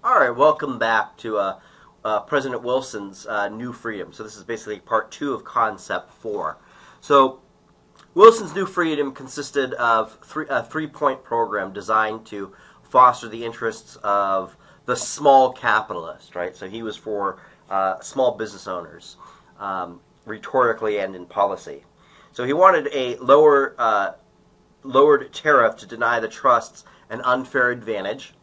All right, welcome back to President Wilson's New Freedom. So this is basically part two of concept four. So Wilson's New Freedom consisted of a three-point program designed to foster the interests of the small capitalist, right? So he was for small business owners, rhetorically and in policy. So he wanted a lowered tariff to deny the trusts an unfair advantage.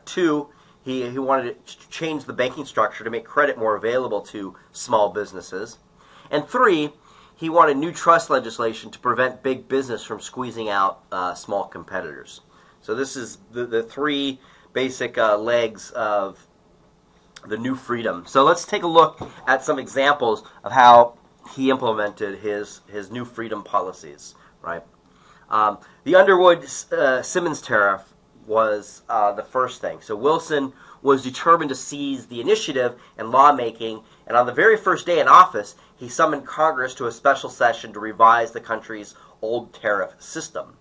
Two, he wanted to change the banking structure to make credit more available to small businesses. And three, he wanted new trust legislation to prevent big business from squeezing out small competitors. So this is the three basic legs of the New Freedom. So let's take a look at some examples of how he implemented his New Freedom policies, right? The Underwood-Simmons tariff was the first thing. So Wilson was determined to seize the initiative in lawmaking, and on the very first day in office, he summoned Congress to a special session to revise the country's old tariff system.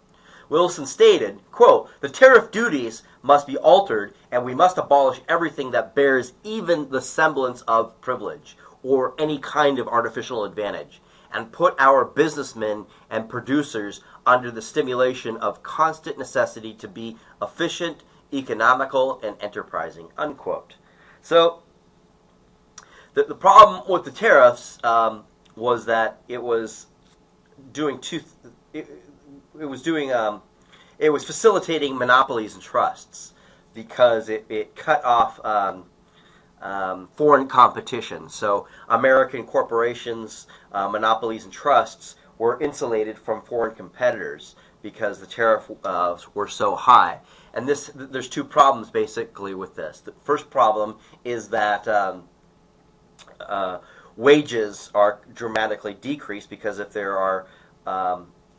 Wilson stated, quote, "The tariff duties must be altered, and we must abolish everything that bears even the semblance of privilege or any kind of artificial advantage, and put our businessmen and producers under the stimulation of constant necessity to be efficient, economical, and enterprising," unquote. So the problem with the tariffs was that it was doing it was facilitating monopolies and trusts because it cut off foreign competition. So American corporations, monopolies, and trusts were insulated from foreign competitors because the tariff were so high. And there's two problems basically with this. The first problem is that wages are dramatically decreased because if there are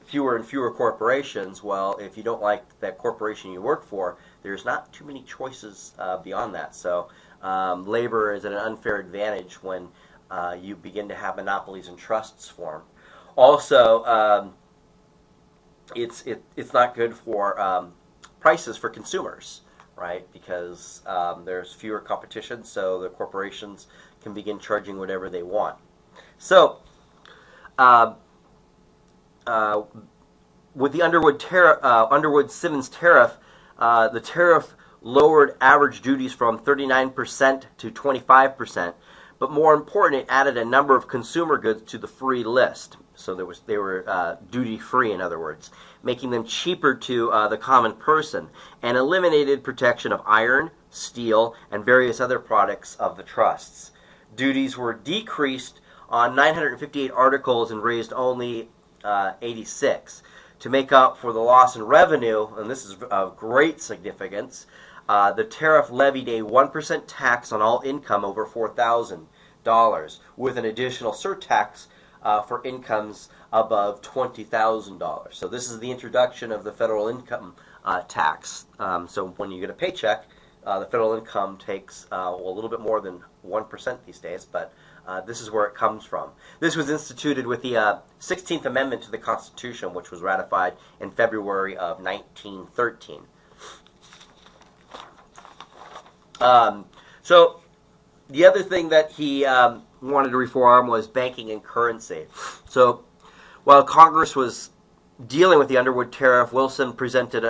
fewer and fewer corporations, well, if you don't like that corporation you work for, there's not too many choices beyond that. So labor is at an unfair advantage when you begin to have monopolies and trusts form. Also, it's not good for prices for consumers, right? Because there's fewer competition, so the corporations can begin charging whatever they want. So, with the Underwood-Simmons tariff, the tariff lowered average duties from 39% to 25%, but more important, it added a number of consumer goods to the free list. So they were duty-free, in other words, making them cheaper to the common person, and eliminated protection of iron, steel, and various other products of the trusts. Duties were decreased on 958 articles and raised only 86. To make up for the loss in revenue, and this is of great significance, the tariff levied a 1% tax on all income over $4,000, with an additional surtax for incomes above $20,000. So this is the introduction of the federal income tax. So when you get a paycheck, the federal income takes a little bit more than 1% these days, but this is where it comes from. This was instituted with the 16th Amendment to the Constitution, which was ratified in February of 1913. So the other thing that he wanted to reform was banking and currency. So while Congress was dealing with the Underwood tariff, Wilson presented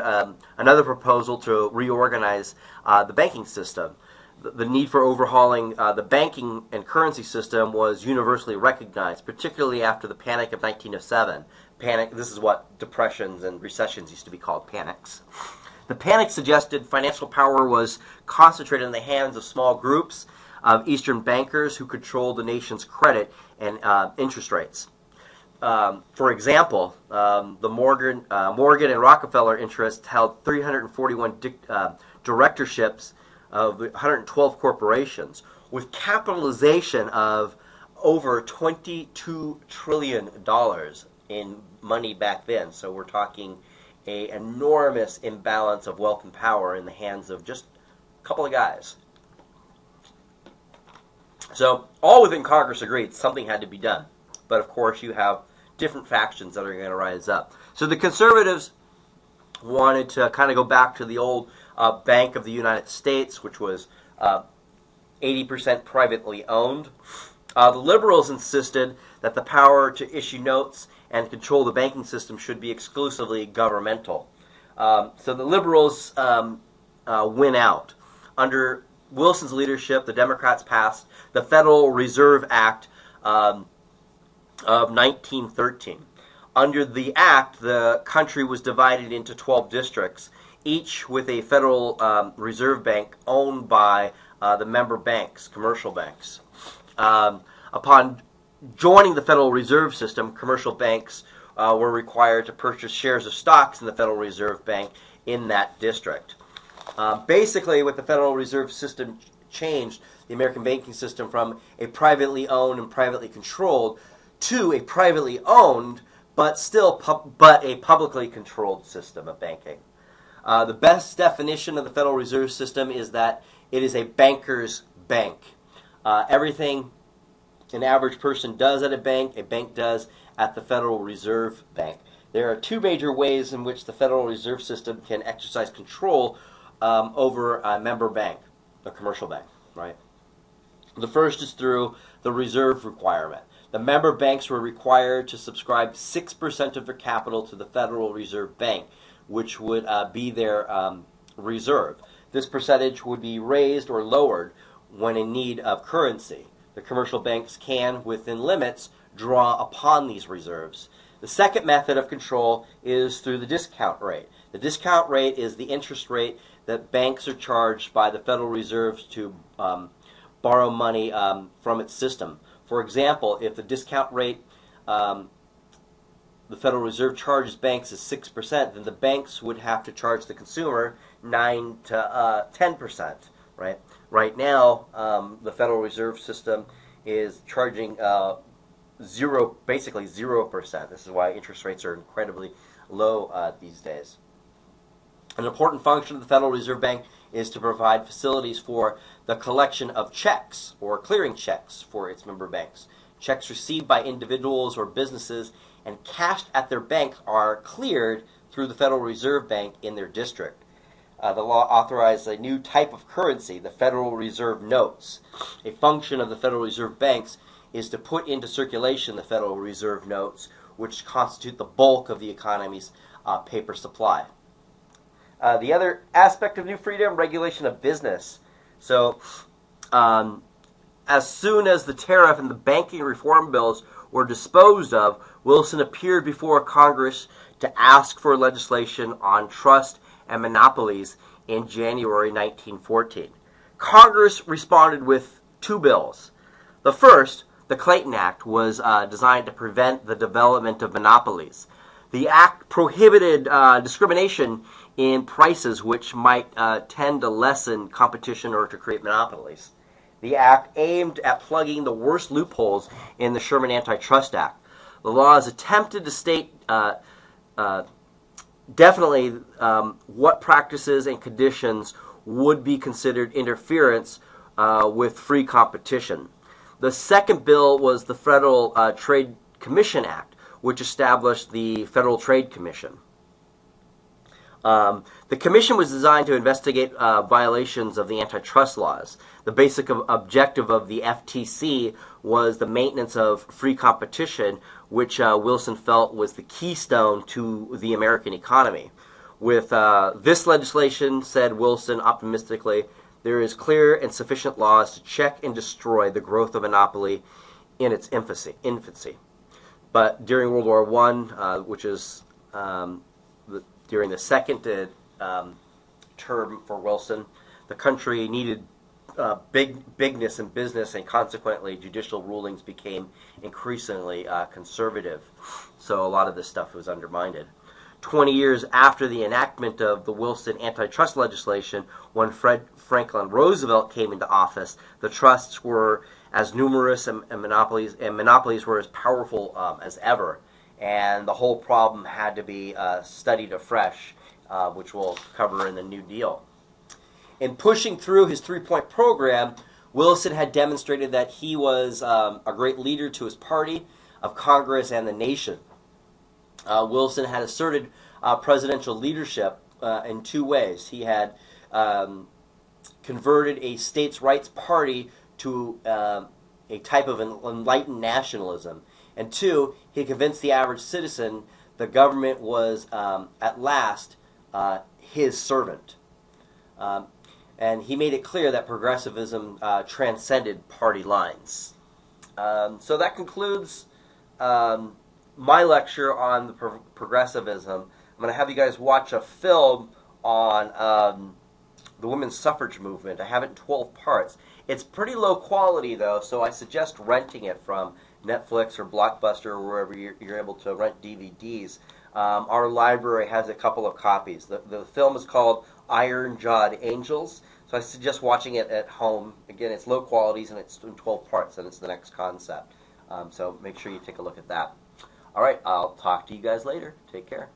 another proposal to reorganize the banking system. The need for overhauling the banking and currency system was universally recognized, particularly after the Panic of 1907. This is what depressions and recessions used to be called, panics. The panic suggested financial power was concentrated in the hands of small groups of Eastern bankers who controlled the nation's credit and interest rates. For example, the Morgan and Rockefeller interests held 341 directorships of 112 corporations, with capitalization of over $22 trillion in money back then. So we're talking an enormous imbalance of wealth and power in the hands of just a couple of guys. So all within Congress agreed something had to be done. But of course you have different factions that are going to rise up. So the conservatives wanted to kind of go back to the old Bank of the United States, which was 80% privately owned. The liberals insisted that the power to issue notes and control the banking system should be exclusively governmental. So the liberals win out. Under Wilson's leadership, the Democrats passed the Federal Reserve Act of 1913. Under the act, the country was divided into 12 districts, each with a Federal Reserve Bank owned by the member banks, commercial banks. Upon joining the Federal Reserve System, commercial banks were required to purchase shares of stocks in the Federal Reserve Bank in that district. Basically, what the Federal Reserve System changed the American banking system from a privately owned and privately controlled to a privately owned but a publicly controlled system of banking. The best definition of the Federal Reserve System is that it is a banker's bank. Everything an average person does at a bank does at the Federal Reserve Bank. There are two major ways in which the Federal Reserve System can exercise control over a member bank, a commercial bank, right? The first is through the reserve requirement. The member banks were required to subscribe 6% of their capital to the Federal Reserve Bank, which would be their reserve. This percentage would be raised or lowered when in need of currency. The commercial banks can, within limits, draw upon these reserves. The second method of control is through the discount rate. The discount rate is the interest rate that banks are charged by the Federal Reserve to borrow money from its system. For example, if the discount rate the Federal Reserve charges banks is 6%, then the banks would have to charge the consumer 9 to 10%, right? Right now, the Federal Reserve System is charging basically 0%. This is why interest rates are incredibly low these days. An important function of the Federal Reserve Bank is to provide facilities for the collection of checks or clearing checks for its member banks. Checks received by individuals or businesses and cashed at their bank are cleared through the Federal Reserve Bank in their district. The law authorized a new type of currency, the Federal Reserve Notes. A function of the Federal Reserve Banks is to put into circulation the Federal Reserve Notes, which constitute the bulk of the economy's paper supply. The other aspect of New Freedom, regulation of business. So, as soon as the tariff and the banking reform bills were disposed of, Wilson appeared before Congress to ask for legislation on trust and monopolies in January 1914. Congress responded with two bills. The first, the Clayton Act, was designed to prevent the development of monopolies. The act prohibited discrimination in prices which might tend to lessen competition or to create monopolies. The act aimed at plugging the worst loopholes in the Sherman Antitrust Act. The laws attempted to state definitely what practices and conditions would be considered interference with free competition. The second bill was the Federal Trade Commission Act, which established the Federal Trade Commission. The commission was designed to investigate violations of the antitrust laws. The basic objective of the FTC was the maintenance of free competition, which Wilson felt was the keystone to the American economy. With this legislation, said Wilson optimistically, there is clear and sufficient laws to check and destroy the growth of monopoly in its infancy. But during World War I, which is during the second term for Wilson, the country needed bigness in business, and consequently judicial rulings became increasingly conservative. So a lot of this stuff was undermined. 20 years after the enactment of the Wilson antitrust legislation, when Franklin Roosevelt came into office, the trusts were as numerous and monopolies were as powerful as ever. And the whole problem had to be studied afresh, which we'll cover in the New Deal. In pushing through his three-point program, Wilson had demonstrated that he was a great leader to his party, of Congress, and the nation. Wilson had asserted presidential leadership in two ways. He had converted a states' rights party to a type of enlightened nationalism. And two, he convinced the average citizen the government was at last his servant. And he made it clear that progressivism transcended party lines. So that concludes my lecture on the progressivism. I'm going to have you guys watch a film on the women's suffrage movement. I have it in 12 parts. It's pretty low quality, though, so I suggest renting it from Netflix or Blockbuster or wherever you're able to rent DVDs. Our library has a couple of copies. The film is called Iron-Jawed Angels, so I suggest watching it at home. Again, it's low qualities, and it's in 12 parts, and it's the next concept. So make sure you take a look at that. All right, I'll talk to you guys later. Take care.